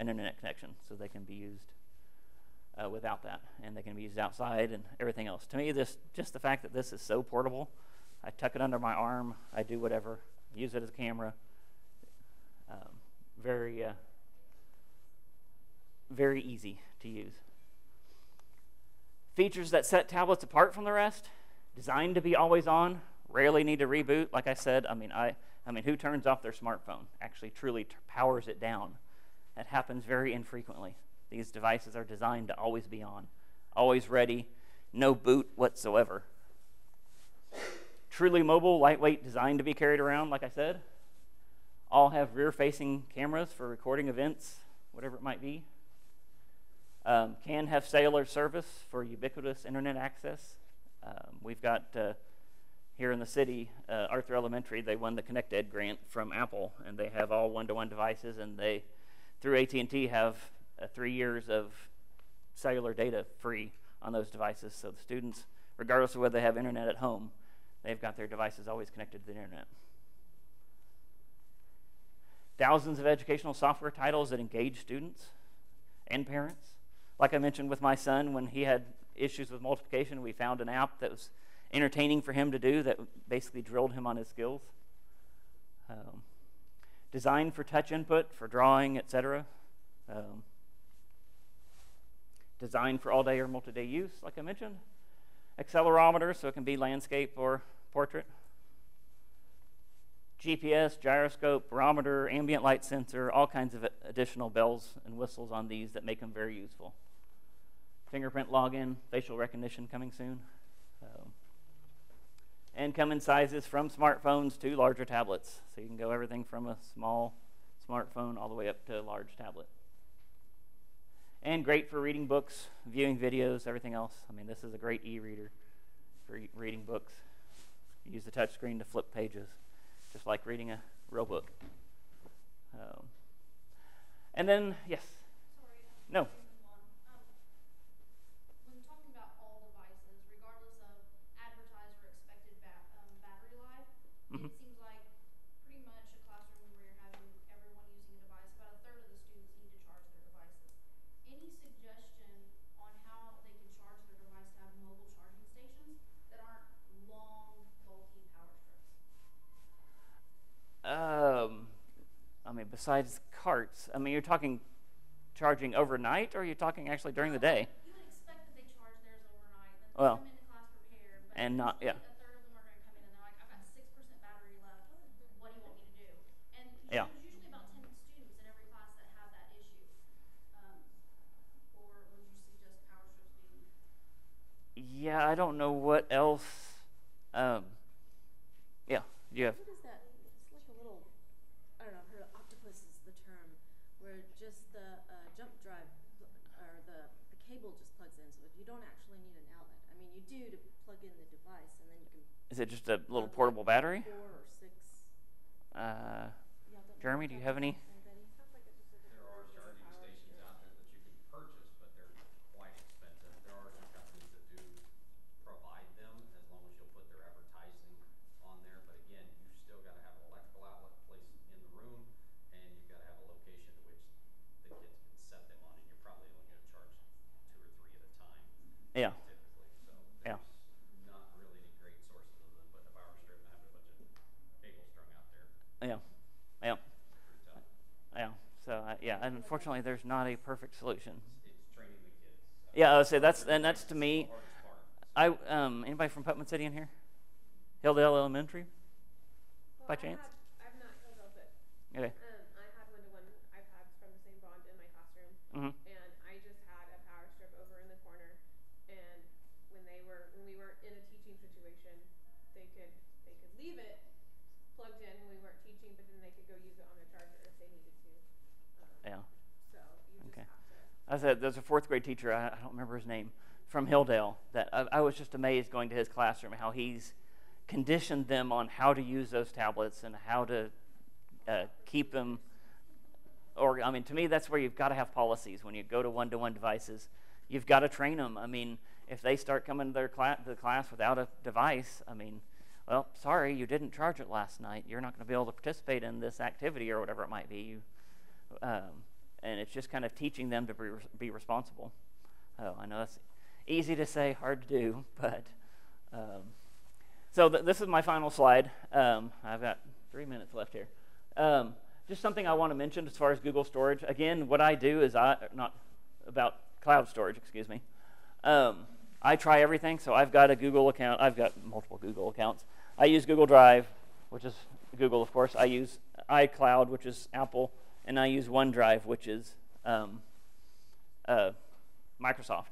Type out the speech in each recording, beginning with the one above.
an internet connection, so they can be used without that, and they can be used outside and everything else. To me, just the fact that this is so portable, I tuck it under my arm, I do whatever, use it as a camera. Very easy to use. Features that set tablets apart from the rest: designed to be always on, rarely need to reboot. Like I said, I mean, who turns off their smartphone? Actually, truly powers it down. That happens very infrequently. These devices are designed to always be on, always ready, no boot whatsoever. Truly mobile, lightweight, designed to be carried around, like I said. All have rear-facing cameras for recording events, whatever it might be. Can have cellular service for ubiquitous internet access. We've got, here in the city, Arthur Elementary, they won the Connect Ed grant from Apple, and they have all one-to-one devices, and they, through AT&T, have 3 years of cellular data free on those devices. So the students, regardless of whether they have internet at home, they've got their devices always connected to the internet. Thousands of educational software titles that engage students and parents. Like I mentioned with my son, when he had issues with multiplication, we found an app that was entertaining for him to do that basically drilled him on his skills. Designed for touch input, for drawing, etc. Designed for all-day or multi-day use, like I mentioned. Accelerometer, so it can be landscape or portrait. GPS, gyroscope, barometer, ambient light sensor, all kinds of additional bells and whistles on these that make them very useful. Fingerprint login, facial recognition coming soon. And come in sizes from smartphones to larger tablets. So you can go everything from a small smartphone all the way up to a large tablet. And great for reading books, viewing videos, everything else. I mean, this is a great e-reader for reading books. You use the touch screen to flip pages, just like reading a real book. And then, yes? Sorry. No. When talking about all devices, regardless of advertised or expected battery life, it seems like pretty much a classroom where you're having everyone using a device, about a third of the students need to charge their devices. Any suggestion on how they can charge their device to have mobile charging stations that aren't long, bulky power strips? I mean, besides carts, I mean, you're talking charging overnight, or are you talking actually during the day? You would expect that they charge theirs overnight, and then Well, come into class prepared, but and not, yeah. a third of them are going to come in and they're like, I've got 6% battery left. What do you want me to do? And Yeah. there's usually about 10 students in every class that have that issue. Or would you suggest power strips being? Yeah, I don't know what else. Yeah, you have. What is that? It's like a little, I don't know, I've heard of octopus is the term, where just the jump drive or the cable just plugs in. So if you don't actually need an outlet, I mean, you do to plug in the device, and then you can. Is it just a little portable battery? 4 or 6. Jeremy, do you have any? There are charging stations out there that you can purchase, but they're quite expensive. There are some companies that do provide them as long as you'll put their advertising on there. But again, you still got to have an electrical outlet placed in the room, and you've got to have a location to which the kids can set them on, and you're probably only going to charge 2 or 3 at a time. Yeah. Typically, so Yeah. there's not really any great sources other than putting a power strip and having a bunch of cables strung out there. Yeah. Yeah. Yeah. So yeah, and unfortunately, there's not a perfect solution. It's training the kids. Yeah, I would say that's to me. The hardest part. Anybody from Putman City in here? Hilldale Elementary, by chance? I've not Hilldale, but Okay. I had one-to-one iPads from the same bond in my classroom, and I just had a power strip over in the corner. And when we weren't in a teaching situation, they could leave it plugged in when we weren't teaching, but then they could go use it on their charger if they needed to. Yeah. So you just Okay. have to. I said there's a 4th grade teacher, I don't remember his name, from Hilldale, that I was just amazed going to his classroom how he's conditioned them on how to use those tablets and how to keep them. Or I mean, to me, that's where you've got to have policies when you go to one-to-one devices. You've got to train them. I mean, if they start coming to the class without a device, I mean, well, sorry, you didn't charge it last night. You're not going to be able to participate in this activity or whatever it might be. and it's just kind of teaching them to be responsible. Oh, I know that's easy to say, hard to do, but so this is my final slide. I've got 3 minutes left here. Just something I want to mention as far as Google storage. Again, what I do is not about cloud storage, excuse me. I try everything, so I've got a Google account. I've got multiple Google accounts. I use Google Drive, which is Google, of course. I use iCloud, which is Apple, and I use OneDrive, which is Microsoft.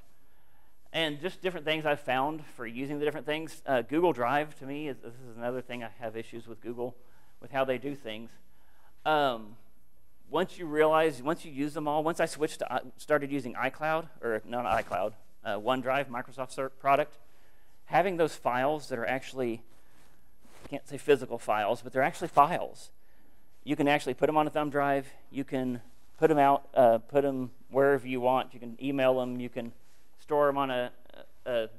And just different things I've found for using the different things. Google Drive, to me, this is another thing I have issues with Google, with how they do things. Once you use them all, once I started using iCloud, or not iCloud, OneDrive, Microsoft product, having those files that are actually, I can't say physical files, but they're actually files. You can actually put them on a thumb drive. You can put them out, put them wherever you want. You can email them. You can store them on a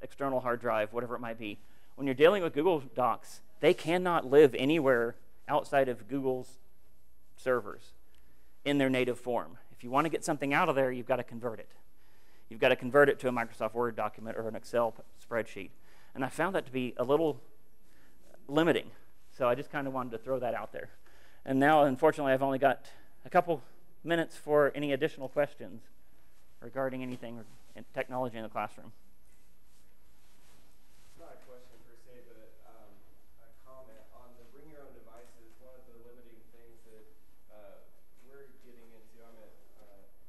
external hard drive, whatever it might be. When you're dealing with Google Docs, they cannot live anywhere outside of Google's servers in their native form. If you want to get something out of there, you've got to convert it. You've got to convert it to a Microsoft Word document or an Excel spreadsheet. And I found that to be a little limiting. So I just kind of wanted to throw that out there. And now, unfortunately, I've only got a couple minutes for any additional questions regarding anything in technology in the classroom. Not a question per se, but a comment on the bring your own devices. One of the limiting things that we're getting into, I'm at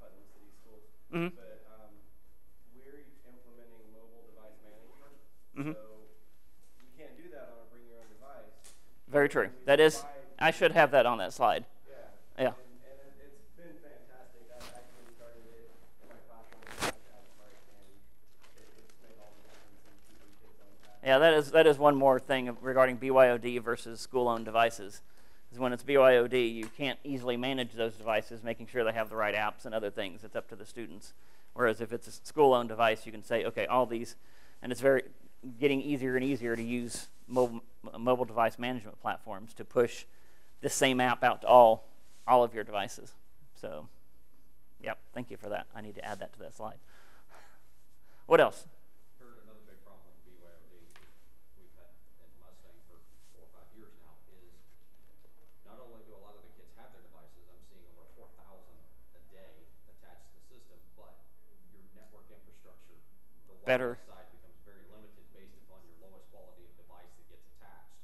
Putnam City Schools, but we're implementing mobile device management. So you can't do that on a bring your own device. Very true. That is, I should have that on that slide. Yeah. And it's been fantastic. I've actually started it in my classroom with my iPad part, and it's made all the difference in keeping kids on track. Yeah, that is one more thing regarding BYOD versus school-owned devices. Is when it's BYOD, you can't easily manage those devices, making sure they have the right apps and other things. It's up to the students. Whereas if it's a school-owned device, you can say, okay, all these, and it's getting easier and easier to use mobile device management platforms to push this same app out to all of your devices. So, yep, thank you for that. I need to add that to that slide. What else? Heard another big problem with BYOD we've had in Mustang for 4 or 5 years now is not only do a lot of the kids have their devices, I'm seeing over 4,000 a day attached to the system, but your network infrastructure, the Better. wireless side becomes very limited based upon your lowest quality of device that gets attached.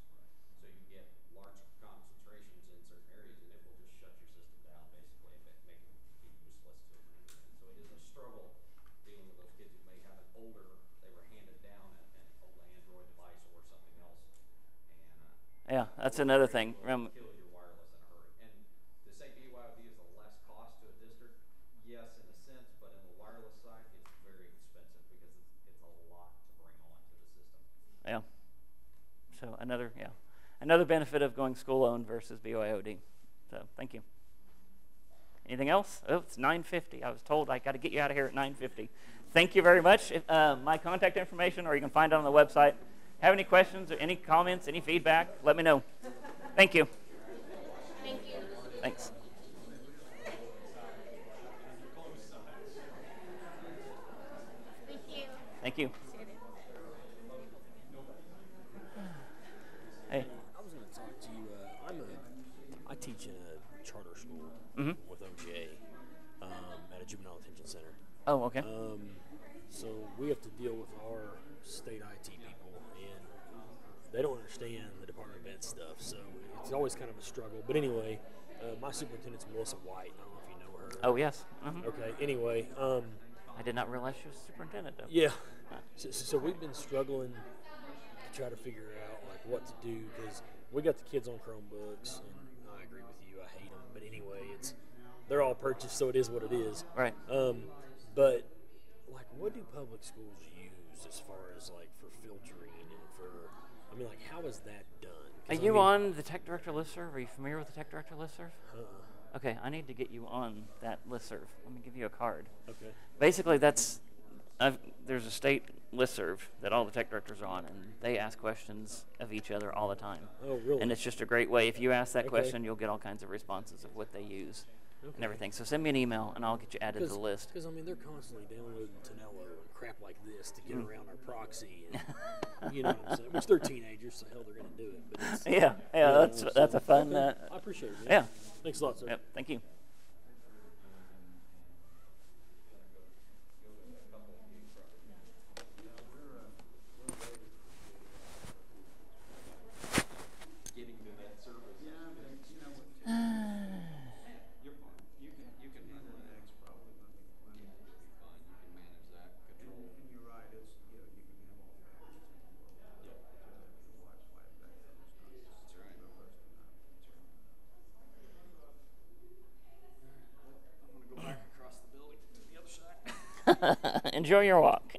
So you get large concentrations in certain areas, and it will just shut your system down basically and make it be useless to it. So it is a struggle dealing with those kids who may have an older, they were handed down an old Android device or something else. And Yeah, that's another thing. kill your wireless in a hurry. And to say BYOD is a less cost to a district, yes, in a sense, but in the wireless side, it's very expensive because it's a lot to bring on to the system. Yeah. So another benefit of going school-owned versus BYOD. So thank you. Anything else? Oh, it's 9:50. I was told I got to get you out of here at 9:50. Thank you very much. My contact information, or you can find it on the website. Have any questions or any comments, any feedback, let me know. Thank you. Thank you. Thanks. Thank you. Thank you. Hey. I was going to talk to you. I teach in a charter school with OJ at a juvenile detention center. Oh, okay. So we have to deal with our state IT people, and they don't understand the Department of Ed stuff. So it's always kind of a struggle. But anyway, my superintendent's Melissa White. I don't know if you know her. Oh, yes. Okay. Anyway. I did not realize she was superintendent, though. Yeah. So we've been struggling to try to figure out like what to do because we got the kids on Chromebooks, and I agree with you. I hate them, but anyway, they're all purchased, so it is what it is. Right. But like, what do public schools use as far as like for filtering and for? I mean, like, how is that done? Are you on the Tech Director listserv? Are you familiar with the Tech Director listserv? Okay, I need to get you on that listserv. Let me give you a card. Okay. Basically, there's a state listserv that all the tech directors are on, and they ask questions of each other all the time. Oh, really? And it's just a great way. If you ask that question, you'll get all kinds of responses of what they use. and everything. So send me an email, and I'll get you added to the list. Because, I mean, they're constantly downloading Tonello and crap like this to get around our proxy. And, you know what I'm saying? Which they're teenagers, so hell, they're going to do it. But it's, Yeah, that's a fun. I appreciate it, man. Yeah. Thanks a lot, sir. Yep. Thank you. Getting to that service. Yeah, but you know what? You're fine. You can handle that. Next probably You'll be fine. You can manage that, control. And you're right, it's, you know, you can have all the batteries in the world. Yep. The watch flat back then is not. That's right. No question about it. I'm gonna go back across the building to the other side. Enjoy your walk.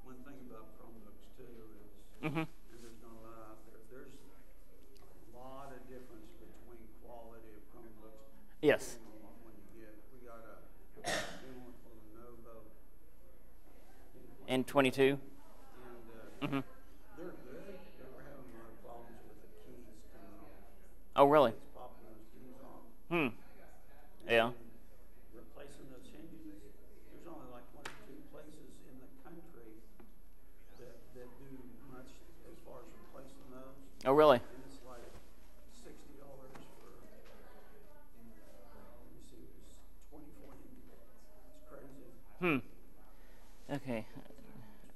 One thing about Chromebooks too is, Mhm. and there's not a lot out there, there's a lot of difference between quality of Chromebooks. Yes. depending on what one you get. We got a new one called Lenovo. And 22. And Mhm. they're good, but we're having a lot of problems with the keys coming off. Oh, really? It's popping those keys off. Hmm. Yeah. And replacing those hinges, there's only like 1 or 2 places in the country that do much as far as replacing those. Oh, really? And it's like $60 for, let me see, it was 24 hinges. It's crazy. Hmm. Okay.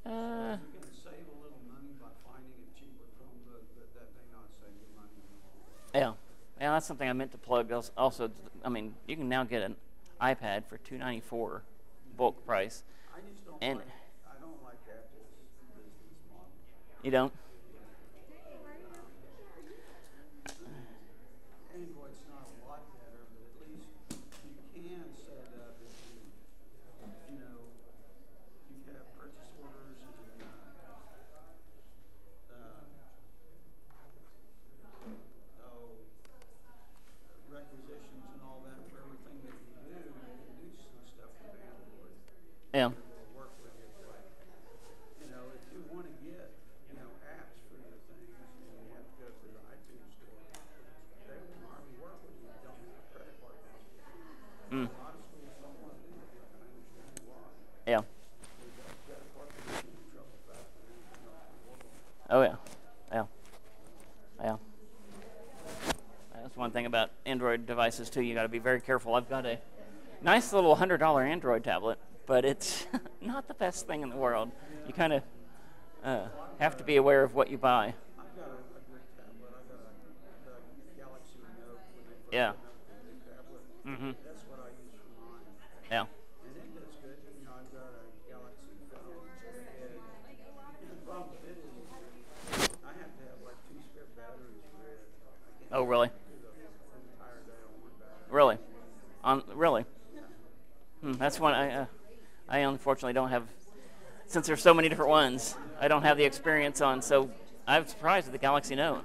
You're going to save a little money by finding a cheaper Chromebook, but that may not save you money in the long run. Yeah. Yeah, that's something I meant to plug. Also, I mean, you can now get an iPad for $294 bulk price. I just don't And- like, I don't like Apple's business model. You don't? Android's not a lot better, but at least you can set it up if you know, you have purchase orders and requisitions and all that for everything that you do. You can do some stuff with Android. Yeah. Will work with it, but you know, if you want to get, you know, apps for your things, and you have to go through the iTunes store, they can hardly work with you if you don't have a credit card Mm. now. A lot of schools don't want to do it, and I understand why. Yeah. They've got credit card people in trouble faster than anything else in the world. Oh, yeah. Yeah. Yeah. That's one thing about Android devices, too. You got to be very careful. I've got a nice little $100 Android tablet, but it's not the best thing in the world. You kind of have to be aware of what you buy. I've got a good tablet. I got the Galaxy Note when they first Yeah. came out with the big tablet. Mhm. That's what I use for mine. Yeah. And it does good. You know, I've got a Galaxy phone. And the problem with it is I have to have like 2 spare batteries for it. I can't Oh, really? do the entire day on one battery. Really? Really? That's one I unfortunately don't have. Since there's so many different ones, I don't have the experience on. So I'm surprised at the Galaxy Note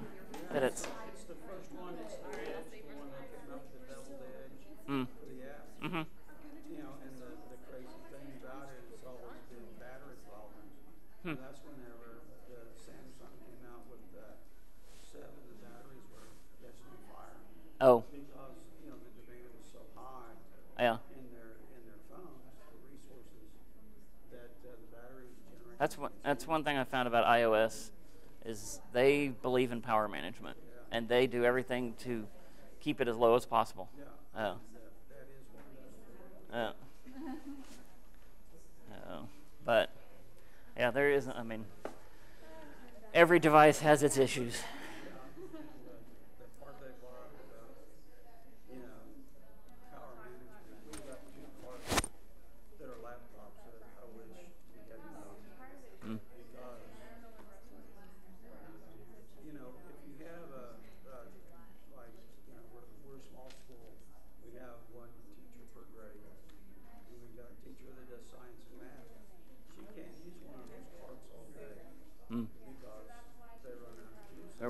that it's. It's the first one. It's the one that came out with the beveled edge Mm. for the app. Mhm. You know, and the crazy thing about it is always been battery problems. And that's whenever the Samsung came out with the 7, the batteries were catching on fire. Oh. Because, you know, the demand was so high Yeah. in their phones, the resources that the batteries generate. That's one thing I found about iOS is they believe in power management, and they do everything to keep it as low as possible. Yeah, Oh. that is wonderful. But yeah, there is. I mean, every device has its issues. The part they brought up about, you know, power management, we've got 2 parts that are laptops that I wish we had known. Because, you know, if you have like, you know, we're a small school, we have 1 teacher per grade. And we've got a teacher that does science and math. She can't use one of those parts all day because they run out of use. They're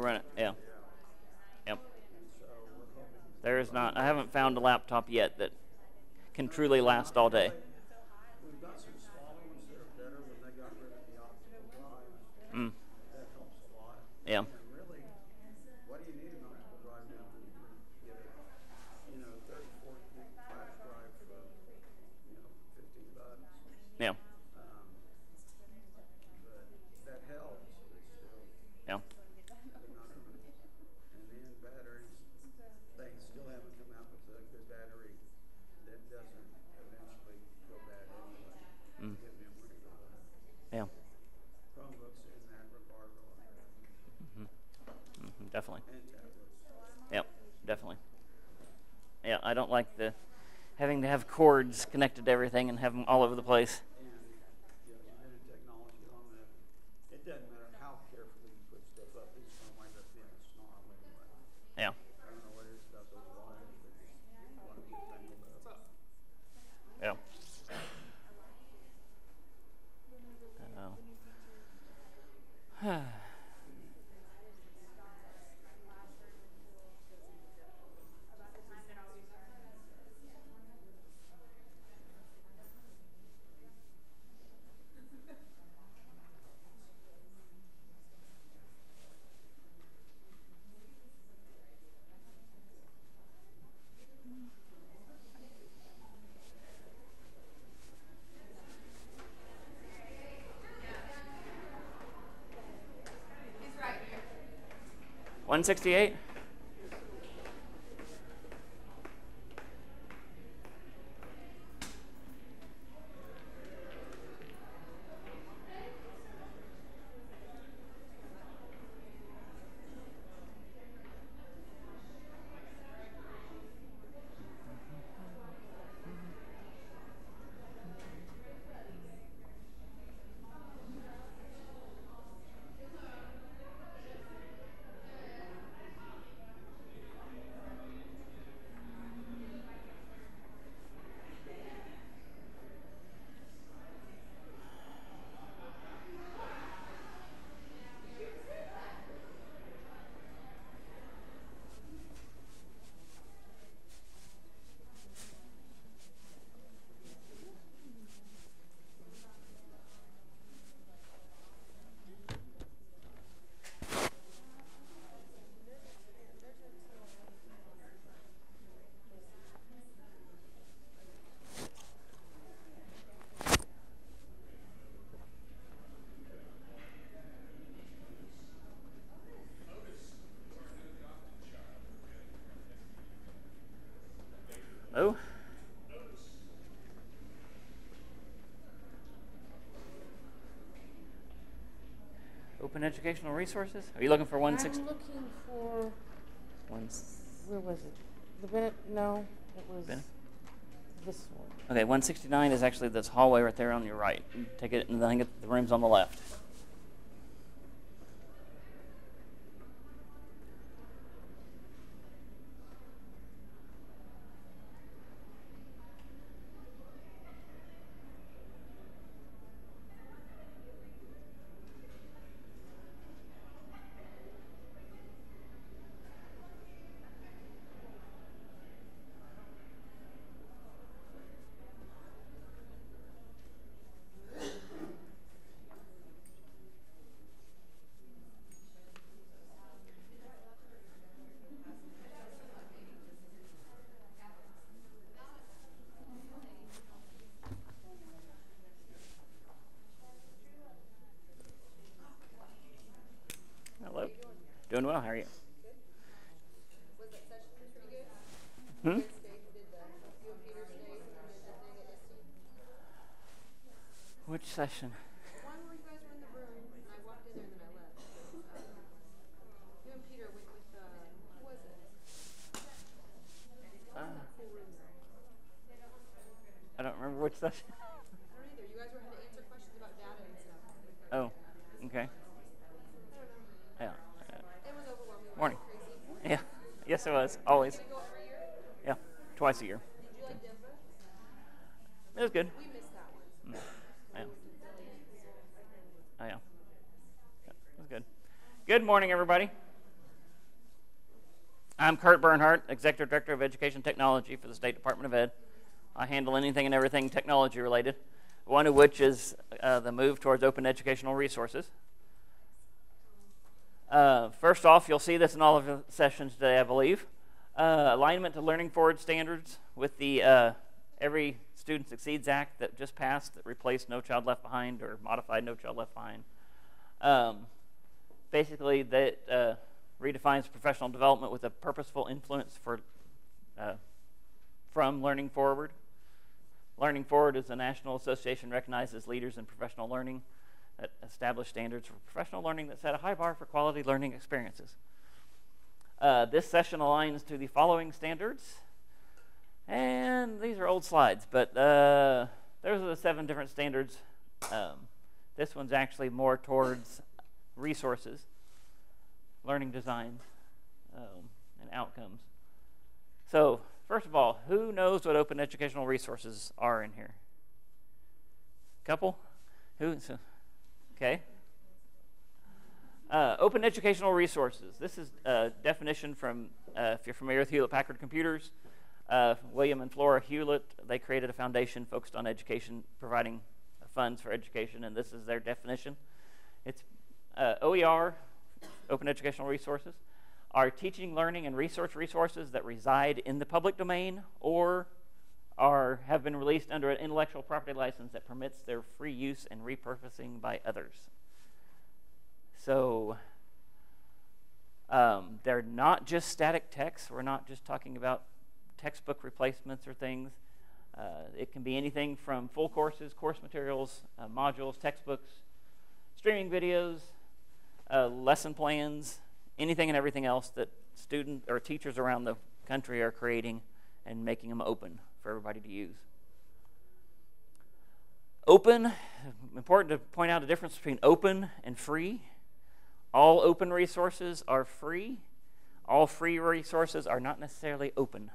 found a laptop yet that can truly last all day. We've got some small ones that are better when they got rid of the optical drive. Mm. That helps a lot. Yeah. And really, what do you need an optical drive now when you can get a, 34 gig flash drive for, $15? Yeah. But that helps, but still, Yeah. they're not enough. And then batteries, they still haven't come out with a good battery that doesn't eventually go bad anyway. Mm. Get memory to run. Yeah. Chromebooks in that regard are like that. Definitely. And tablets. Yep. Definitely. Yeah, I don't like the having to have cords connected to everything and have them all over the place. And invented technology long enough, it doesn't matter how carefully you put stuff up, it's going to wind up being a snarl anyway. Yeah. I don't know what it is about those wires, but just want to get tangled up. Yeah. I know. He's right here. 168? Oh. Open educational resources? Are you looking for 160? I'm looking for, One, where was it? The Bennett? No, it was Bennett? this one. okay, 169 is actually this hallway right there on your right. You take it, and then I think the room's on the left. Hello. Doing well. How are you? Was that session pretty good? Hmm? Did you and Peter stay and did the thing at SC? Which session? The one where you guys were in the room, and I walked in there and then I left. You and Peter went with, who was it? Cool room there. I don't remember which session. I don't either. You guys had to answer questions about data and stuff. Oh, okay. Yeah. It was overwhelming. Morning. Crazy. Yeah. Yes, it was. Always. Do you go every year? Yeah. Twice a year. Did you like Denver? It was good. We missed that one. Yeah. Oh, yeah. It was good. Good morning, everybody. I'm Kurt Bernhardt, Executive Director of Education Technology for the State Department of Ed. I handle anything and everything technology related, one of which is the move towards open educational resources. First off, you'll see this in all of the sessions today, I believe. Alignment to Learning Forward standards with the Every Student Succeeds Act that just passed that replaced No Child Left Behind or modified No Child Left Behind. Basically, that redefines professional development with a purposeful influence from Learning Forward. Learning Forward is a national association recognized as leaders in professional learning that establish standards for professional learning that set a high bar for quality learning experiences. This session aligns to the following standards. And these are old slides, but those are the 7 different standards. This one's actually more towards resources, learning design, and outcomes. So, first of all, who knows what open educational resources are in here? Couple? Who? Okay. Open educational resources. This is a definition from, if you're familiar with Hewlett-Packard Computers, William and Flora Hewlett, they created a foundation focused on education, providing funds for education, and this is their definition. It's OER, open educational resources, are teaching, learning, and research resources that reside in the public domain or have been released under an intellectual property license that permits their free use and repurposing by others. So they're not just static texts. We're not just talking about textbook replacements or things. It can be anything from full courses, course materials, modules, textbooks, streaming videos, lesson plans, anything and everything else that students or teachers around the country are creating and making them open for everybody to use. Open, important to point out the difference between open and free. All open resources are free. All free resources are not necessarily open.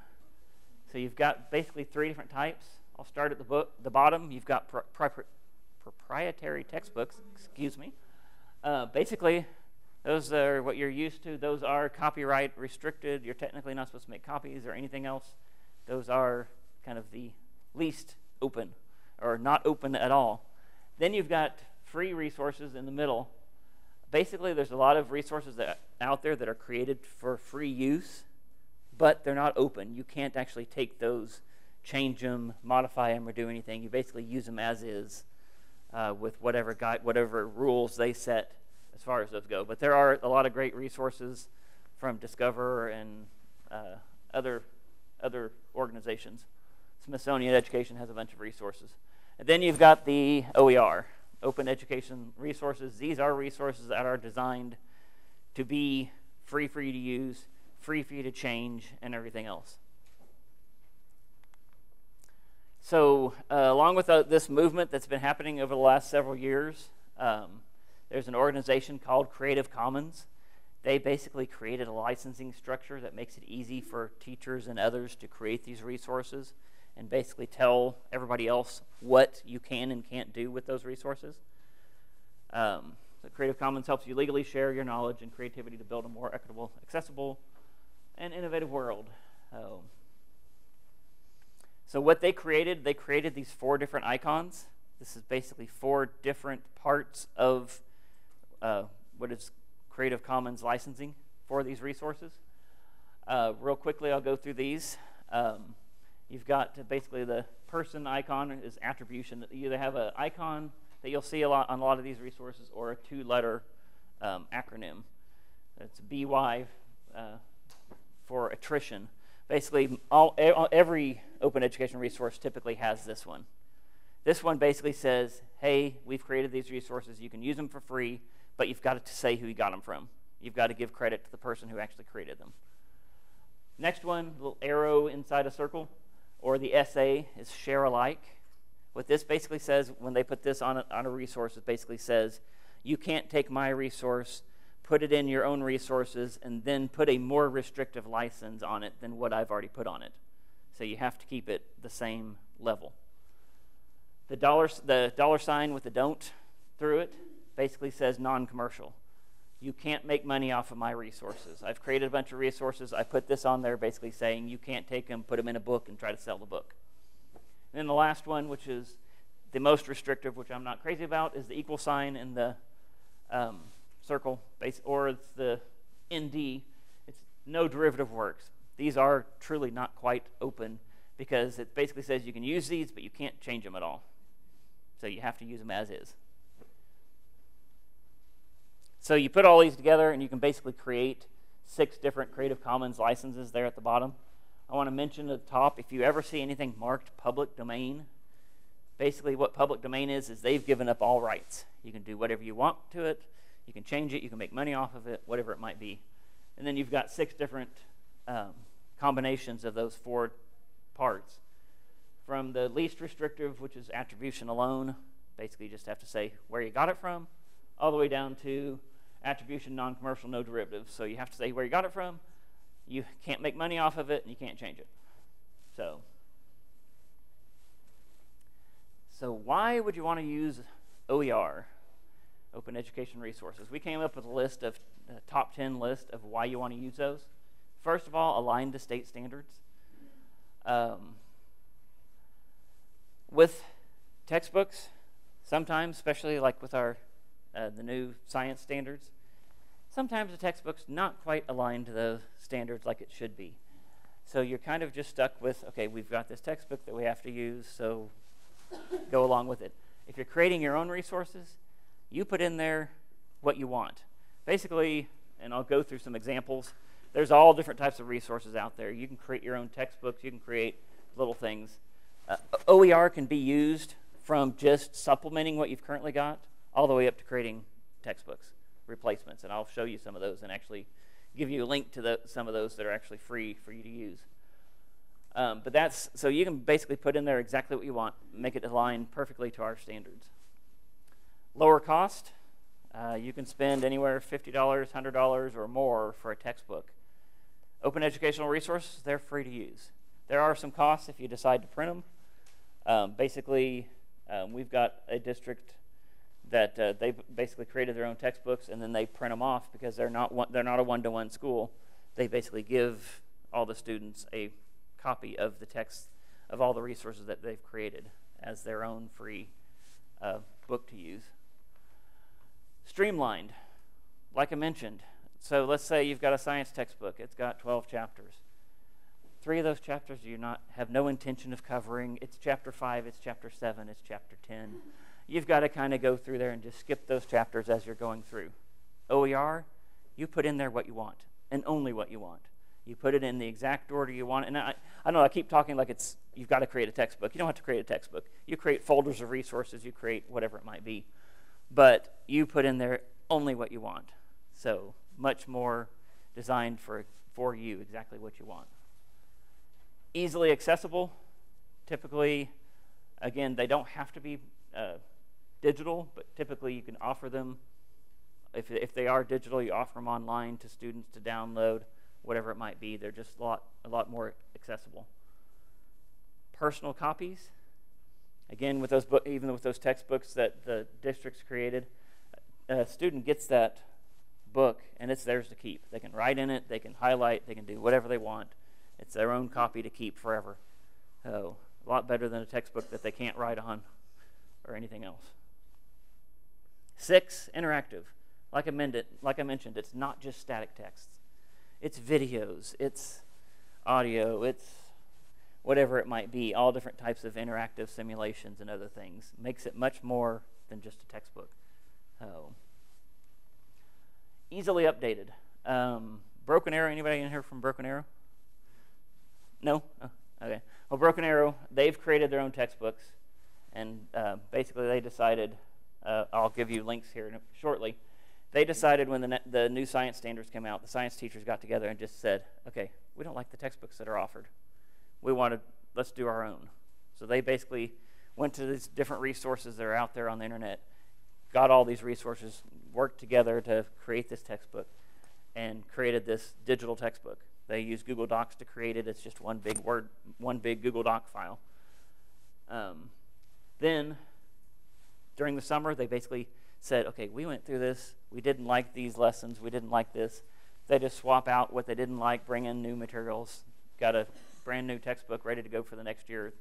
So you've got basically 3 different types. I'll start at the bottom. You've got proprietary textbooks, excuse me. Basically, those are what you're used to. Those are copyright restricted. You're technically not supposed to make copies or anything else. Those are kind of the least open or not open at all. Then you've got free resources in the middle. Basically, there's a lot of resources out there that are created for free use, but they're not open. You can't actually take those, change them, modify them, or do anything. You basically use them as is with whatever rules they set as far as those go. But there are a lot of great resources from Discover and other organizations. Smithsonian Education has a bunch of resources. And then you've got the OER, Open Education Resources. These are resources that are designed to be free for you to use, free for you to change, and everything else. So along with this movement that's been happening over the last several years, there's an organization called Creative Commons. They basically created a licensing structure that makes it easy for teachers and others to create these resources and basically tell everybody else what you can and can't do with those resources. So Creative Commons helps you legally share your knowledge and creativity to build a more equitable, accessible, and innovative world. So what they created these 4 different icons. This is basically 4 different parts of what is Creative Commons licensing for these resources. Real quickly, I'll go through these. You've got basically the person icon is attribution. You either have an icon that you'll see on a lot of these resources or a 2-letter acronym. It's BY for attrition. Basically, every open education resource typically has this one. This one basically says, hey, we've created these resources. You can use them for free, but you've got to say who you got them from. You've got to give credit to the person who actually created them. Next one, little arrow inside a circle, or the SA is share alike. What this basically says, when they put this on a resource, it basically says, you can't take my resource, put it in your own resources, and then put a more restrictive license on it than what I've already put on it. So you have to keep it the same level. The dollar sign with the don't through it basically says non-commercial. you can't make money off of my resources. I've created a bunch of resources. I put this on there basically saying you can't take them, put them in a book, and try to sell the book. And then the last one, which is the most restrictive, which I'm not crazy about, is the equal sign in the circle, or it's the ND. It's no derivative works. These are truly not quite open because it basically says you can use these, but you can't change them at all. So you have to use them as is. So you put all these together, and you can basically create 6 different Creative Commons licenses there at the bottom. I want to mention at the top, if you ever see anything marked public domain, basically what public domain is they've given up all rights. You can do whatever you want to it. You can change it. You can make money off of it, whatever it might be. And then you've got 6 different combinations of those 4 parts. From the least restrictive, which is attribution alone, basically you just have to say where you got it from, all the way down to attribution, non-commercial, no derivatives. So you have to say where you got it from, you can't make money off of it, and you can't change it. So why would you want to use OER, Open Education Resources? We came up with a top 10 list of why you want to use those. First of all, aligned to state standards. With textbooks, sometimes, especially like with our the new science standards, sometimes the textbook's not quite aligned to those standards like it should be. So you're kind of just stuck with, okay, we've got this textbook that we have to use, so go along with it. If you're creating your own resources, you put in there what you want. Basically, and I'll go through some examples, there's all different types of resources out there. You can create your own textbooks. You can create little things. OER can be used from just supplementing what you've currently got all the way up to creating textbooks, replacements. And I'll show you some of those and actually give you a link to some of those that are actually free for you to use. But that's, so you can basically put in there exactly what you want, make it align perfectly to our standards. Lower cost, you can spend anywhere $50, $100 or more for a textbook. Open educational resources, they're free to use. There are some costs if you decide to print them. Basically, we've got a district that they basically created their own textbooks, and then they print them off because they're not a one-to-one school. They basically give all the students a copy of the text of all the resources that they've created as their own free book to use. Streamlined, like I mentioned. So let's say you've got a science textbook. It's got 12 chapters. 3 of those chapters you have no intention of covering. It's chapter 5, it's chapter 7, it's chapter 10. You've got to kind of go through there and just skip those chapters as you're going through. OER, you put in there what you want and only what you want. You put it in the exact order you want. And I know I keep talking like you've got to create a textbook. You don't have to create a textbook. You create folders of resources. You create whatever it might be. But you put in there only what you want. So much more designed for you, exactly what you want. Easily accessible. Typically, again, they don't have to be digital, but typically you can offer them. If they are digital, you offer them online to students to download, whatever it might be. They're just a lot more accessible. Personal copies. Again, with those even with those textbooks that the districts created, a student gets that book and it's theirs to keep. They can write in it, they can highlight, they can do whatever they want. It's their own copy to keep forever. So a lot better than a textbook that they can't write on or anything else. 6, interactive. Like I mentioned, it's not just static texts. It's videos, it's audio, it's whatever it might be, all different types of interactive simulations and other things. Makes it much more than just a textbook. Easily updated. Broken Arrow, anybody in here from Broken Arrow? No? Oh, okay. Well, Broken Arrow, they've created their own textbooks, and basically they decided, I'll give you links here shortly, they decided when the new science standards came out, the science teachers got together and just said, okay, we don't like the textbooks that are offered. Let's do our own. So they basically went to these different resources that are out there on the internet, got all these resources, worked together to create this textbook, and created this digital textbook. They use Google Docs to create it. It's just one big Google Doc file. Then, during the summer, they basically said, okay, we went through this, we didn't like these lessons, we didn't like this. They just swap out what they didn't like, bring in new materials, got a brand new textbook ready to go for the next year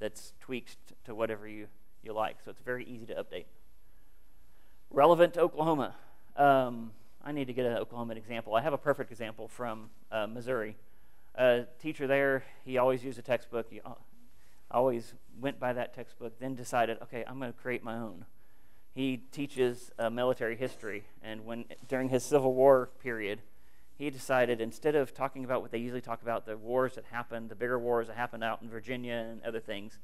that's tweaked to whatever you like. So it's very easy to update. Relevant to Oklahoma. I need to get an Oklahoma example. I have a perfect example from Missouri. A teacher there, he always used a textbook. He always went by that textbook, then decided, okay, I'm going to create my own. He teaches military history, and during his Civil War period, he decided instead of talking about what they usually talk about, the wars that happened, the bigger wars that happened out in Virginia and other things,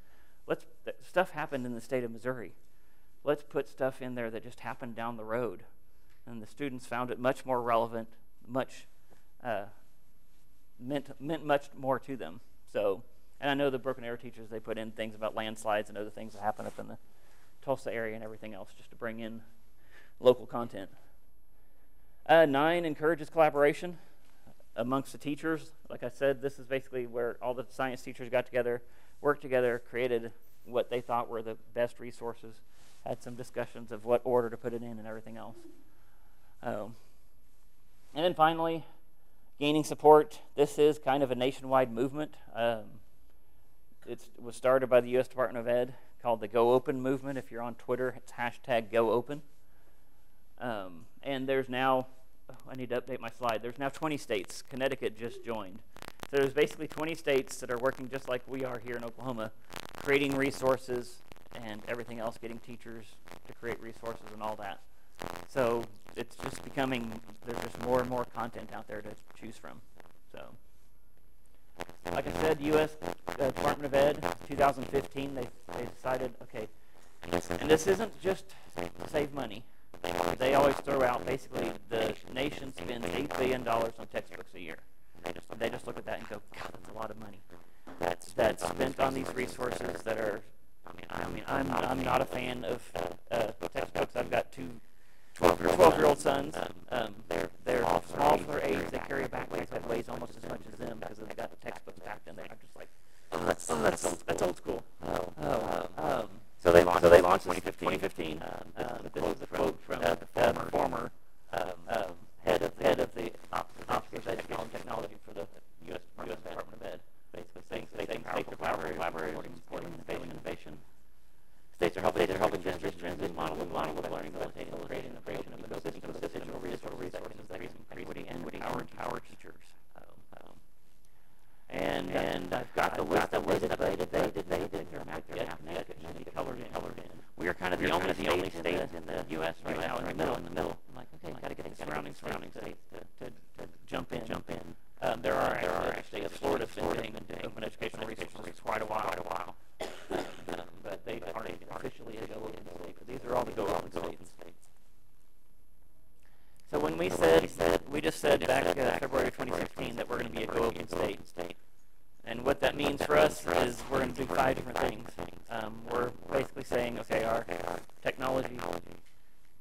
stuff happened in the state of Missouri. Let's put stuff in there that just happened down the road. And the students found it much more relevant, meant much more to them. So, and I know the Broken Arrow teachers, they put in things about landslides and other things that happen up in the Tulsa area and everything else just to bring in local content. 9, encourages collaboration amongst the teachers. Like I said, this is basically where all the science teachers got together, worked together, created what they thought were the best resources, had some discussions of what order to put it in and everything else. And then finally, gaining support. This is kind of a nationwide movement. It was started by the U.S. Department of Ed, called the Go Open movement. If you're on Twitter, it's #GoOpen. And there's now, I need to update my slide. There's now 20 states. Connecticut just joined. So there's basically 20 states that are working just like we are here in Oklahoma, creating resources and everything else, getting teachers to create resources and all that. So it's just becoming, there's just more and more content out there to choose from. So, like I said, U.S. Department of Ed, 2015, they decided, okay, and this isn't just to save money. They always throw out, basically, the nation spends $8 billion on textbooks a year. They just look at that and go, God, that's a lot of money. That's spent on these resources that are, I'm not a fan of textbooks. I've got two 12-year-old sons. They're small for their age. They carry a backpack that weighs almost as much as them because they've got the textbooks packed in there. I'm just like, that's old school. So they launched in 2015. This is a quote from the former head of the Office of Education and Technology for the U.S. Department of Ed, basically saying states are collaborating, supporting innovation. States are helping districts transition model of learning, facilitating the creation of an ecosystem of digital resources that increase equity and empower teachers. And I've got the list that they did their map there, Connecticut, and they colored in. We are kind of the only states in the U.S. right now in the middle. I'm like, okay, got to get the surrounding states to jump in. There are actually states, Florida's been doing open educational resources for quite a while. But they aren't officially a Go Open state, but these are all the Go Open states. So when we just said back February 2016 that we're going to be a Go Open state. And what that means for us is we're going to do 5 different things. We're basically saying, okay, our technology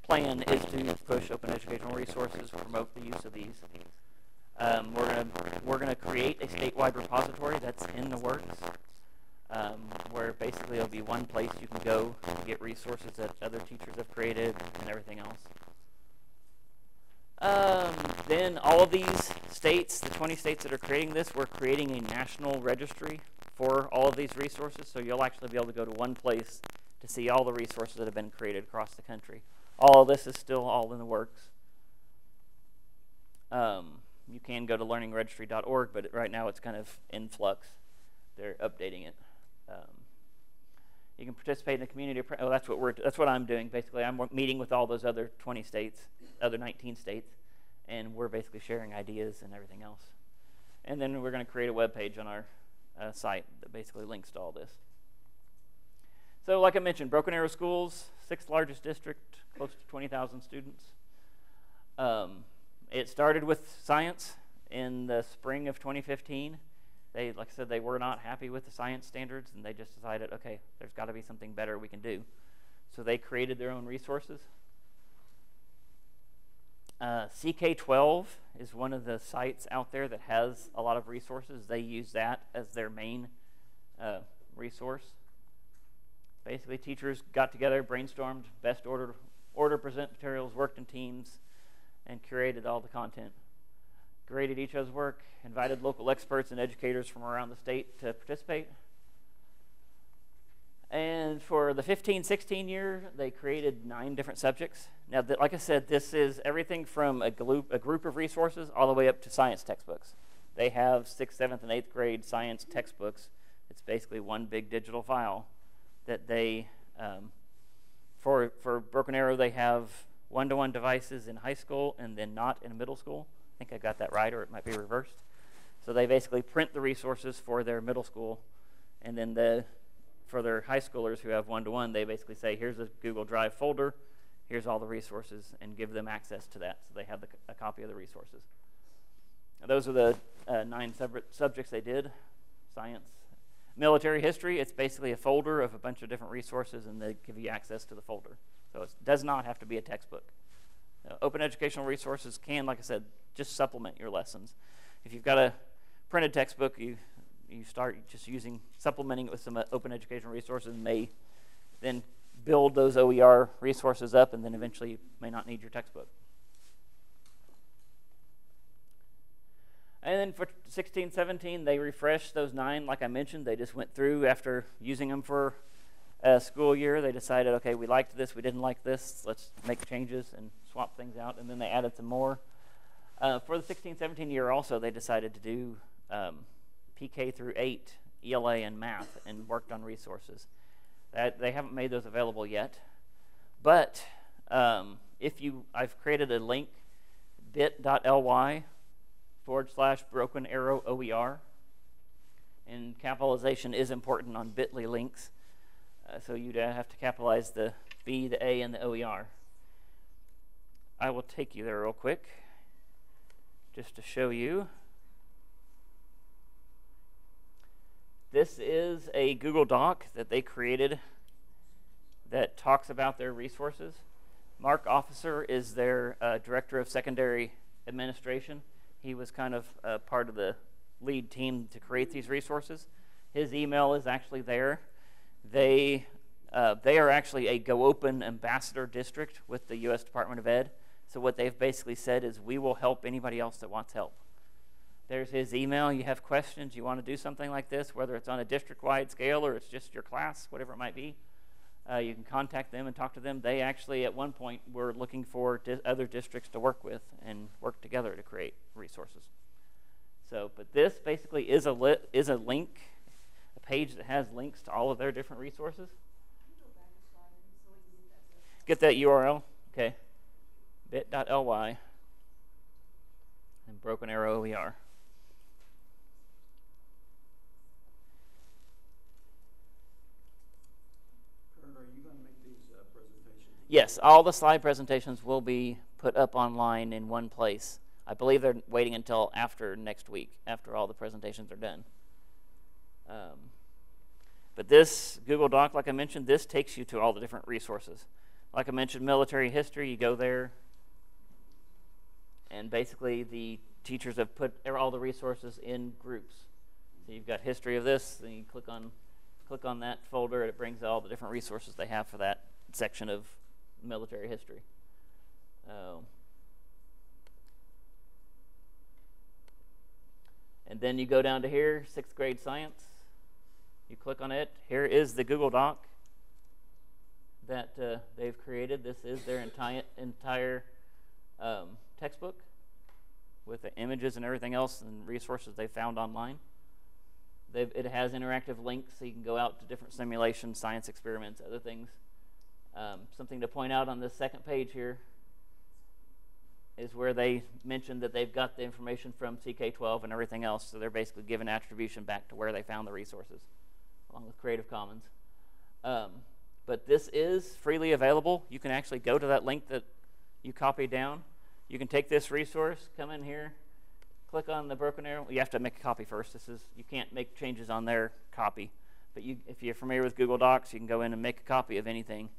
plan is to push open educational resources, promote the use of these. We're going to create a statewide repository that's in the works, where basically it'll be one place you can go to get resources that other teachers have created and everything else. Then all of these states, the 20 states that are creating this, we're creating a national registry for all of these resources, so you'll actually be able to go to one place to see all the resources that have been created across the country. All of this is still all in the works. You can go to learningregistry.org, but right now it's kind of in flux. They're updating it. You can participate in a community. That's what I'm doing. Basically, I'm meeting with all those other 20 states, other 19 states, and we're basically sharing ideas and everything else. And then we're going to create a web page on our site that basically links to all this. So, like I mentioned, Broken Arrow Schools, 6th largest district, close to 20,000 students. It started with science in the spring of 2015. Like I said, they were not happy with the science standards, and they just decided, okay, there's got to be something better we can do. So they created their own resources. CK12 is one of the sites out there that has a lot of resources. They use that as their main resource. Basically, teachers got together, brainstormed best order order, present materials, worked in teams, and curated all the content. Graded each other's work, invited local experts and educators from around the state to participate. And for the 15-16 year, they created 9 different subjects. Now, like I said, this is everything from a group of resources all the way up to science textbooks. They have 6th, 7th, and 8th grade science textbooks. It's basically one big digital file that they, for Broken Arrow, they have one-to-one devices in high school and then not in middle school. I think I got that right, or it might be reversed. So they basically print the resources for their middle school, and then for their high schoolers who have one-to-one, they basically say, here's a Google Drive folder, here's all the resources, and give them access to that so they have a copy of the resources. Now, those are the 9 separate subjects they did. Science. Military history, it's basically a folder of a bunch of different resources, and they give you access to the folder. So it does not have to be a textbook. Open educational resources can, like I said, just supplement your lessons. If you've got a printed textbook, you start just supplementing it with some open educational resources, and may then build those OER resources up, and then eventually you may not need your textbook. And then for 16, 17, they refreshed those 9, like I mentioned. They just went through after using them for a school year. They decided, okay, we liked this, we didn't like this, let's make changes and swap things out, and then they added some more. For the 16, 17 year also, they decided to do PK through 8, ELA, and math, and worked on resources. They haven't made those available yet. But I've created a link, bit.ly/Broken Arrow OER. And capitalization is important on bit.ly links. So you'd have to capitalize the B, the A, and the OER. I will take you there real quick just to show you. This is a Google Doc that they created that talks about their resources. Mark Officer is their Director of Secondary Administration. He was kind of part of the lead team to create these resources. His email is actually there. They are actually a Go Open ambassador district with the U.S. Department of Ed. So what they've basically said is, we will help anybody else that wants help. There's his email. You have questions, you want to do something like this, whether it's on a district-wide scale or it's just your class, whatever it might be, you can contact them and talk to them. They actually, at one point, were looking for other districts to work with and work together to create resources. So, but this basically is a link, a page that has links to all of their different resources. Get that URL? Okay. bit.ly and Broken Arrow OER. Yes, all the slide presentations will be put up online in one place. I believe they're waiting until after next week, after all the presentations are done. But this Google Doc, like I mentioned, this takes you to all the different resources. Like I mentioned, military history, you go there, and basically the teachers have put all the resources in groups. So you've got history of this, then you click on that folder, and it brings all the different resources they have for that section of military history. And then you go down to here, 6th grade science. You click on it. Here is the Google Doc that they've created. This is their entire textbook with the images and everything else and resources they found online. It has interactive links, so you can go out to different simulations, science experiments, other things. Something to point out on this second page here is where they mentioned that they've got the information from CK12 and everything else, so they're basically giving attribution back to where they found the resources, along with Creative Commons. But this is freely available. You can actually go to that link that you copied down. You can take this resource, come in here, click on the Broken Arrow. You have to make a copy first. You can't make changes on their copy. But if you're familiar with Google Docs, you can go in and make a copy of anything.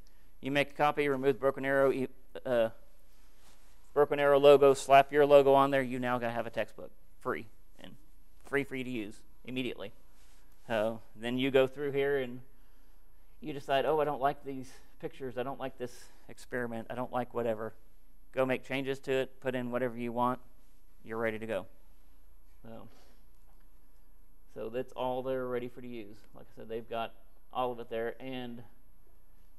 You make a copy, remove Broken Arrow logo, slap your logo on there. You now got to have a textbook, free for you to use immediately. Then you go through here and you decide, oh, I don't like these pictures. I don't like this experiment. I don't like whatever. Go make changes to it. Put in whatever you want. You're ready to go. So that's all they're ready for to use. Like I said, they've got all of it there. And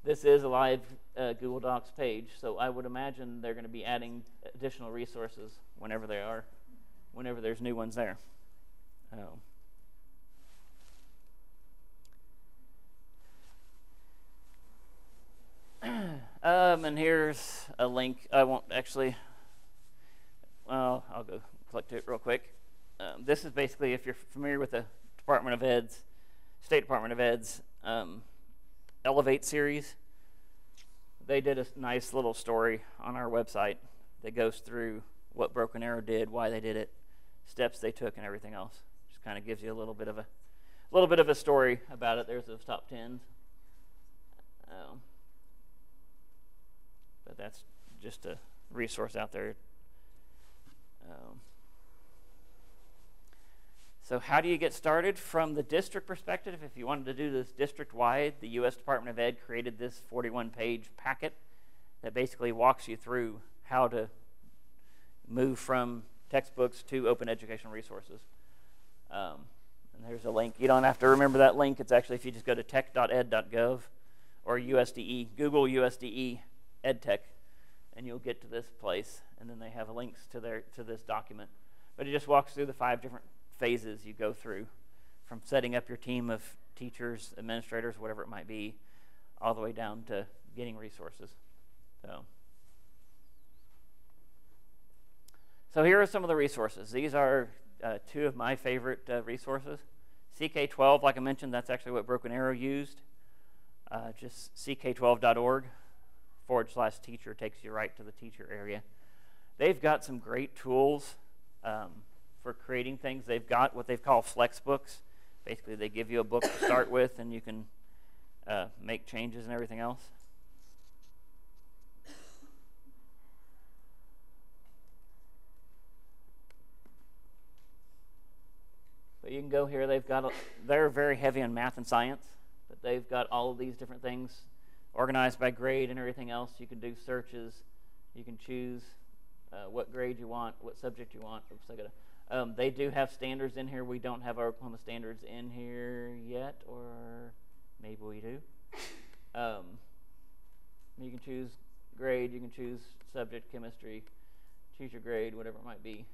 this is a live Google Docs page, so I would imagine they're going to be adding additional resources whenever there's new ones there. And here's a link. I won't actually. Well, I'll go click to it real quick. This is basically, if you're familiar with the State Department of Ed's Elevate series, they did a nice little story on our website that goes through what Broken Arrow did, why they did it, steps they took, and everything else. Just kind of gives you a little bit of a story about it. There's those top 10s. But that's just a resource out there. So how do you get started? From the district perspective, if you wanted to do this district-wide, the U.S. Department of Ed created this 41-page packet that basically walks you through how to move from textbooks to open educational resources. And there's a link. You don't have to remember that link. It's actually, if you just go to tech.ed.gov or USDE, Google USDE EdTech, and you'll get to this place. And then they have links to this document. But it just walks through the 5 different phases you go through, from setting up your team of teachers, administrators, whatever it might be, all the way down to getting resources. So here are some of the resources. These are 2 of my favorite resources. CK12, like I mentioned, that's actually what Broken Arrow used. Just ck12.org/teacher takes you right to the teacher area. They've got some great tools for creating things. They've got what they call flex books. Basically, they give you a book to start with, and you can make changes and everything else. But you can go here. They're very heavy on math and science, but they've got all of these different things organized by grade and everything else. You can do searches. You can choose what grade you want, what subject you want. Oops, I gotta. They do have standards in here. We don't have our Oklahoma standards in here yet, or maybe we do. You can choose grade, you can choose subject, chemistry, choose your grade, whatever it might be,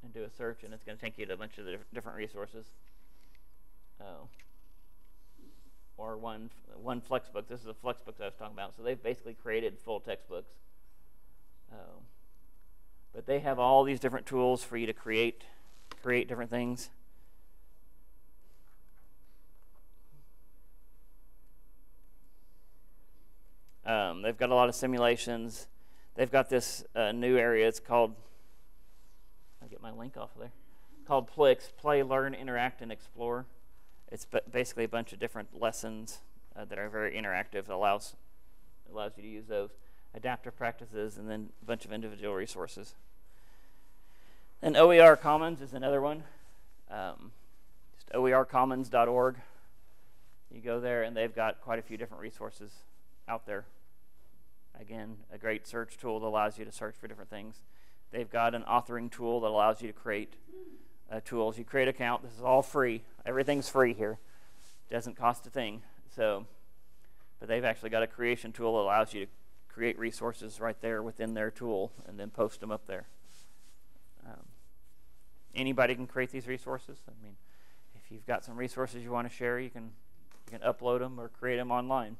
and do a search, and it's going to take you to a bunch of the different resources. Or one flexbook. This is a flexbook that I was talking about. So they've basically created full textbooks. But they have all these different tools for you to create different things. They've got a lot of simulations. They've got this new area. It's called, I'll get my link off of there, called PLIX, Play, Learn, Interact, and Explore. It's basically a bunch of different lessons that are very interactive. It allows you to use those. Adaptive practices, and then a bunch of individual resources. And OER Commons is another one. Just oercommons.org. You go there, and they've got quite a few different resources out there. Again, a great search tool that allows you to search for different things. They've got an authoring tool that allows you to create tools. You create an account. This is all free. Everything's free here. It doesn't cost a thing. But they've actually got a creation tool that allows you to create resources right there within their tool and then post them up there. Anybody can create these resources. I mean, if you've got some resources you want to share, you can upload them or create them online.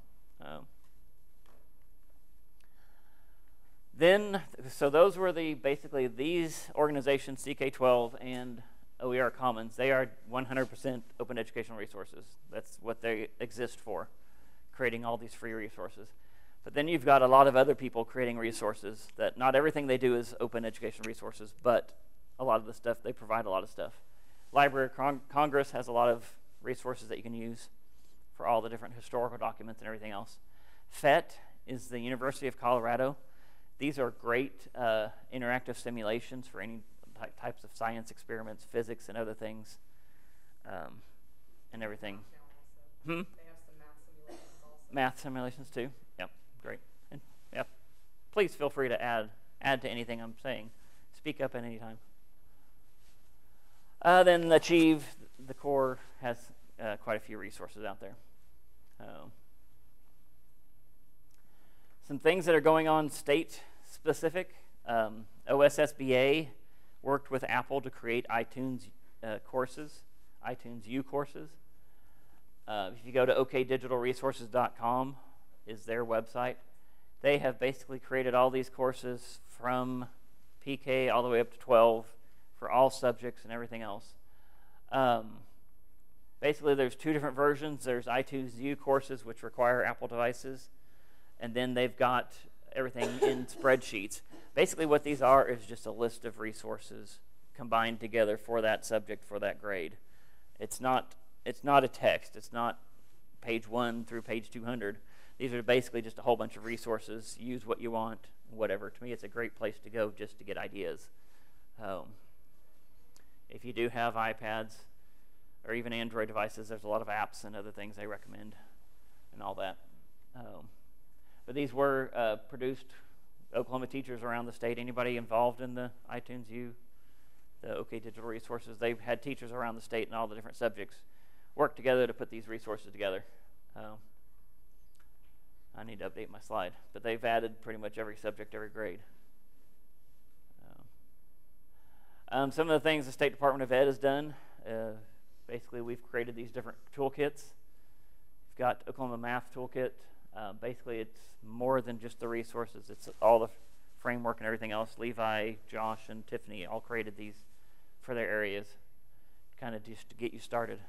So those were basically these organizations, CK12 and OER Commons. They are 100% open educational resources. That's what they exist for, creating all these free resources. But then you've got a lot of other people creating resources that not everything they do is open educational resources, but a lot of the stuff, they provide a lot of stuff. Library of Congress has a lot of resources that you can use for all the different historical documents and everything else. FET is the University of Colorado. These are great interactive simulations for any types of science experiments, physics, and other things, and everything. They have some math simulations also. math simulations too. Yep, great. And yeah, please feel free to add to anything I'm saying. Speak up at any time. Then Achieve, the core, has quite a few resources out there. Some things that are going on state specific. OSSBA worked with Apple to create iTunes courses, iTunes U courses. If you go to okdigitalresources.com is their website. They have basically created all these courses from PK all the way up to 12 for all subjects and everything else. Basically, there's two different versions. There's iTunes U courses, which require Apple devices, and then they've got everything in spreadsheets. Basically, what these are is just a list of resources combined together for that subject, for that grade. It's not a text. It's not page 1 through page 200. These are basically just a whole bunch of resources. Use what you want, whatever. To me, it's a great place to go just to get ideas. If you do have iPads or even Android devices, there's a lot of apps and other things they recommend and all that. But these were produced Oklahoma teachers around the state. Anybody involved in the iTunes U, the OK Digital Resources, they've had teachers around the state and all the different subjects work together to put these resources together. I need to update my slide, but they've added pretty much every subject, every grade. Some of the things the State Department of Ed has done, basically we've created these different toolkits. We've got Oklahoma Math Toolkit. Basically it's more than just the resources, it's all the framework and everything else. Levi, Josh, and Tiffany all created these for their areas, kind of just to get you started.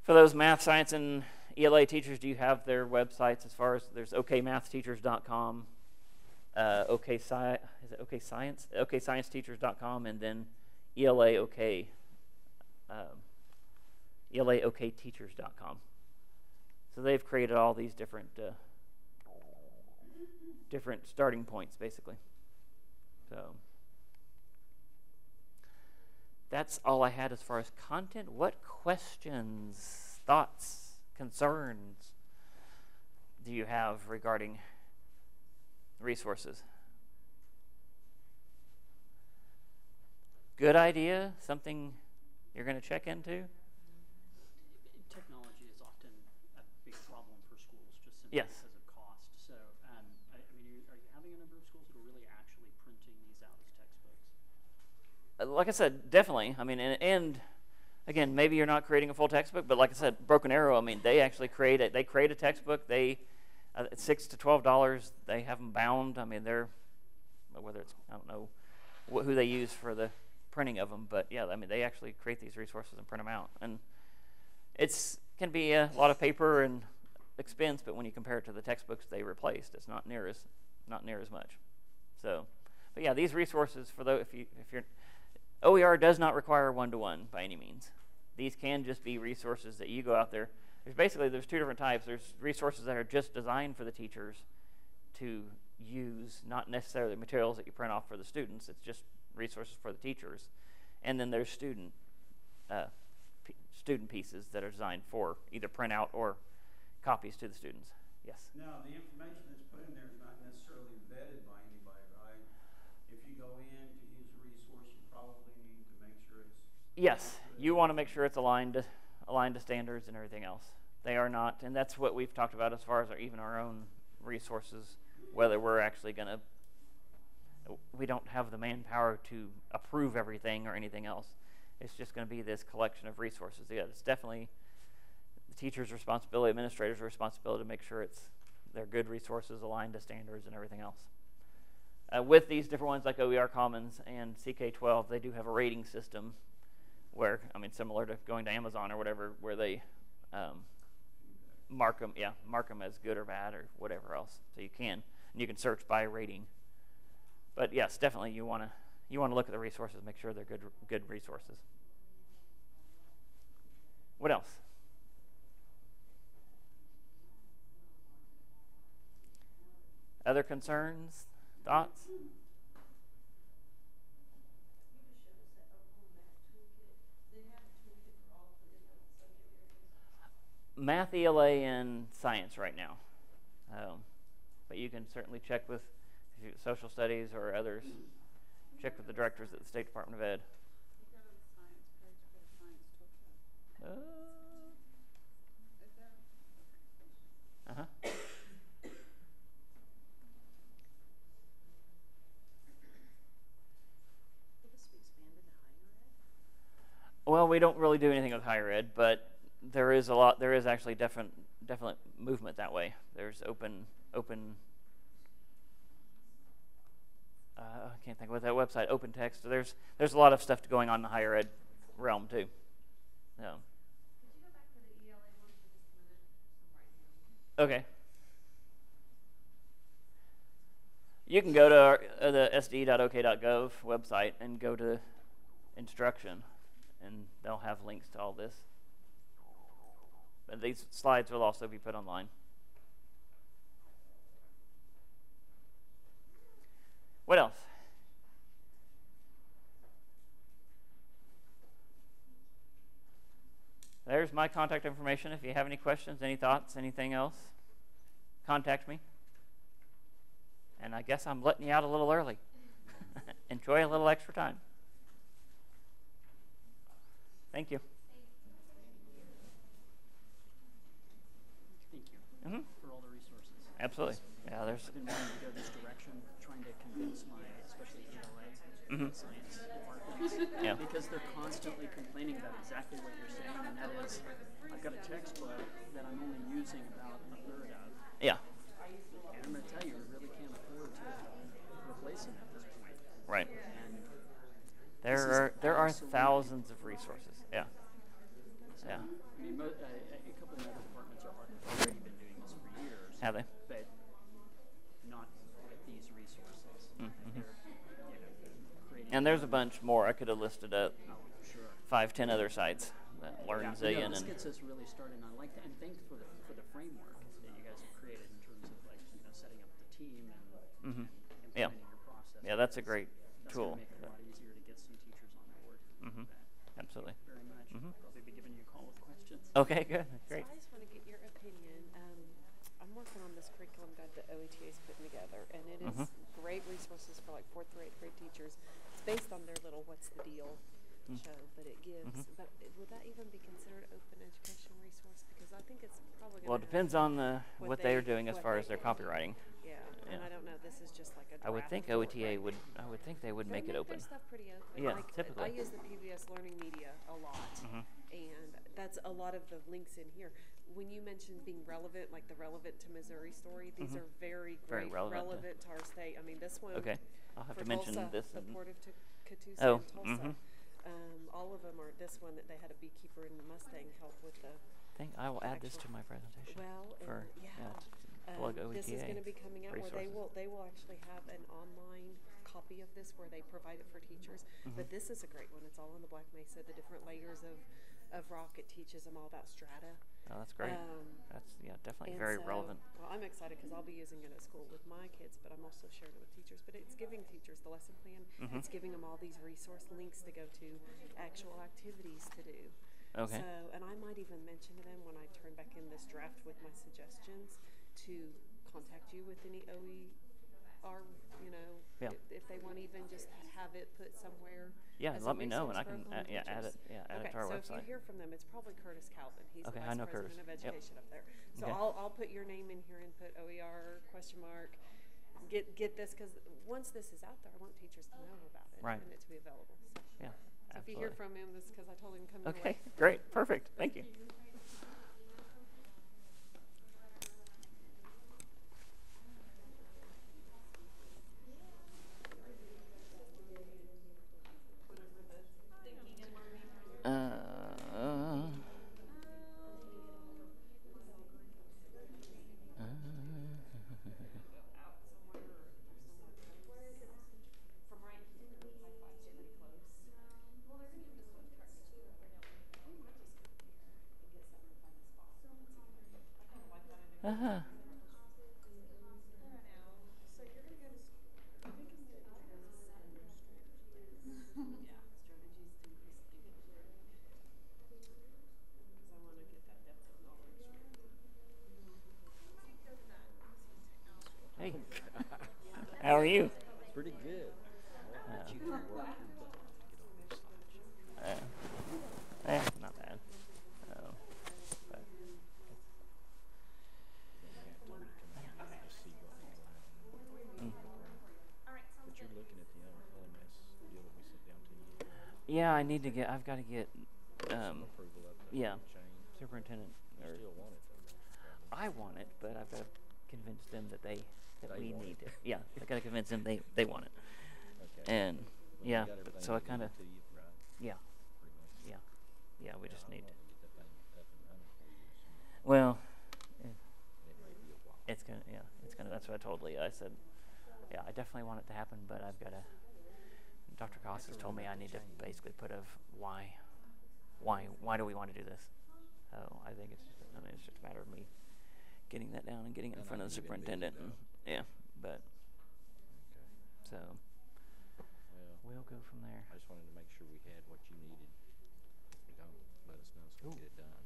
For those math, science, and ELA teachers, do you have their websites as far as there's okmathsteachers.com, OKScience.com, and then ELAOKteachers.com. So they've created all these different starting points, basically. So that's all I had as far as content. What questions, thoughts, concerns do you have regarding resources? Good idea? Something you're going to check into? Technology is often a big problem for schools, just simply Yes. because of cost. So, I mean, are you having a number of schools that are really actually printing these out as textbooks? Like I said, definitely. I mean, and again, maybe you're not creating a full textbook, but like I said, Broken Arrow, I mean, they actually create a textbook. They $6 to $12. They have them bound. I mean, they're, whether it's, I don't know who they use for the printing of them, but yeah, I mean, they actually create these resources and print them out. And can be a lot of paper and expense, but when you compare it to the textbooks they replaced, it's not near as much. So, but yeah, these resources for if you're OER does not require one-to-one by any means. These can just be resources that you go out there. There's two different types. There's resources that are just designed for the teachers to use, not necessarily materials that you print off for the students. It's just resources for the teachers. And then there's student pieces that are designed for either printout or copies to the students. Yes? Now, the information that's put in there is not necessarily vetted by anybody, right? If you go in to use a resource, you probably need to make sure it's... Yes, you want to make sure it's aligned to standards and everything else. They are not, and that's what we've talked about as far as even our own resources, whether we're actually going to, we don't have the manpower to approve everything or anything else. It's just going to be this collection of resources. Yeah, it's definitely the teacher's responsibility, administrator's responsibility to make sure they're good resources aligned to standards and everything else. With these different ones like OER Commons and CK12, they do have a rating system where, I mean, similar to going to Amazon or whatever, where they mark them as good or bad or whatever else. So you can search by rating. But yes, definitely you want to look at the resources, make sure they're good resources. What else? Other concerns, thoughts? math, ELA, and science right now. But you can certainly check with social studies or others. Check with the directors at the State Department of Ed. Uh-huh. Will this be expanded to higher ed? Well, we don't really do anything with higher ed, but there is a lot. There is actually definite movement that way. There's open. I can't think of what that website. Open text. So there's a lot of stuff going on in the higher ed realm too. Yeah. Could you go back to the ELA one for just a minute? I'm writing down. Okay. You can go to the sd.ok.gov website and go to instruction, and they'll have links to all this. But these slides will also be put online. What else? There's my contact information. If you have any questions, any thoughts, anything else, contact me. And I guess I'm letting you out a little early. Enjoy a little extra time. Thank you. Thank you for all the resources. Absolutely. Yeah, there's. I've been wanting to go this direction, trying to convince my, especially ELA, science departments, because they're constantly complaining about exactly what you're saying, and that is, I've got a textbook that I'm only using about a third of. Yeah. And I'm going to tell you, we really can't afford to replace them at this point. Right. And There are thousands of resources. Yeah. so, Yeah. I mean, a couple of other departments are already been doing this for years. Have they? But not with these resources. They're, creating. And there's a bunch more. I could have listed up Oh, sure. 5, 10 other sites that learn Zillion This and. gets us really started, and I like that. And thanks for the framework that you guys have created in terms of setting up the team and Yeah. implementing your process. Yeah, that's a great That's tool. gonna make it a lot easier to get some teachers on board. with that. Absolutely. Thank you very much. I'll probably be giving you a call with questions. Okay, good. Great. So I just want to get your opinion. I'm working on this curriculum guide that OETA is putting together, and it is great resources for like 4th through 8th grade teachers. It's based on their little "What's the Deal" show, but it gives. But would that even be considered open education resource? Because I think it's probably. Well, it depends on what they are doing as far as their copywriting. Yeah, and I don't know. This is just like a. I would think draft for it, OETA right? would. I would think they would make it open. Their stuff pretty open. Yeah, like, typically. I use the PBS Learning Media a lot, and that's a lot of the links in here. When you mentioned being relevant, like the relevant to Missouri story, these are very Very great, relevant to our state. I mean, this one. Okay. I'll have for to mention Tulsa, this. The Port of Catoosa Oh, and Tulsa. All of them are. This one that they had a beekeeper in Mustang help with the. I think I will add this to my presentation. Well, for yeah. to plug OETA. This is going to be coming out resources. where they will actually have an online copy of this where they provide it for teachers. But this is a great one. It's all on the Black Mesa, the different layers of rock. It teaches them all about strata. Oh, that's great. That's definitely And very so, relevant. Well, I'm excited because I'll be using it at school with my kids, but I'm also sharing it with teachers. But it's giving teachers the lesson plan. It's giving them all these resource links to go to, actual activities to do. Okay. So, and I might even mention to them when I turn back in this draft with my suggestions to contact you with any OER, if they want to even just have it put somewhere. Yeah, as a let me know and I resource can for Oklahoma add it. teachers. Yeah, add Okay, it to our so website. if you hear from them, it's probably Curtis Calvin. He's Okay, the I vice know Curtis. president of Yep. education up there. So Okay. I'll put your name in here and put OER ? Get this, because once this is out there, I want teachers to know about it Right. and it to be available. So, Yeah, so if you absolutely. hear from him, this is because I told him to come your Okay, way. great, perfect. Thank you. Uh-huh. are you? Pretty good. I'll let you work your butt to get on this slideshow. Not bad. Oh, but But you're looking at the LMS deal that we sent down to you. yeah, I need to get. I've got to get. Some approval of the Yeah, change. superintendent. You Or still want it though. I want it, but I've got to convince them that They we want need it. it. Yeah, I got to convince them they want it. Okay. And Well, yeah, you got everything so I that we kind of need to you, right? yeah, Pretty much. yeah. We just I need. want to get that thing up and running for you as soon as Well, it may be a while. it's gonna. Yeah, it's gonna. That's what I told Leah. I said, yeah, I definitely want it to happen, but I've got to. Dr. Costas told me I need to basically put a why do we want to do this? So I think it's just. I mean, it's just a matter of me getting that down and getting it in And front I of the can get it superintendent. busy, And, though. yeah, but Okay. so Well, we'll go from there. I just wanted to make sure we had what you needed. If you don't, let us know so we can get it done.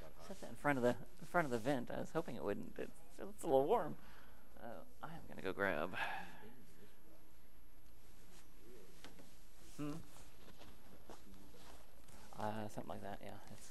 Got hot. Set that in front of the vent. I was hoping it wouldn't. It's a little warm. I am gonna go grab. Something like that. Yeah, it's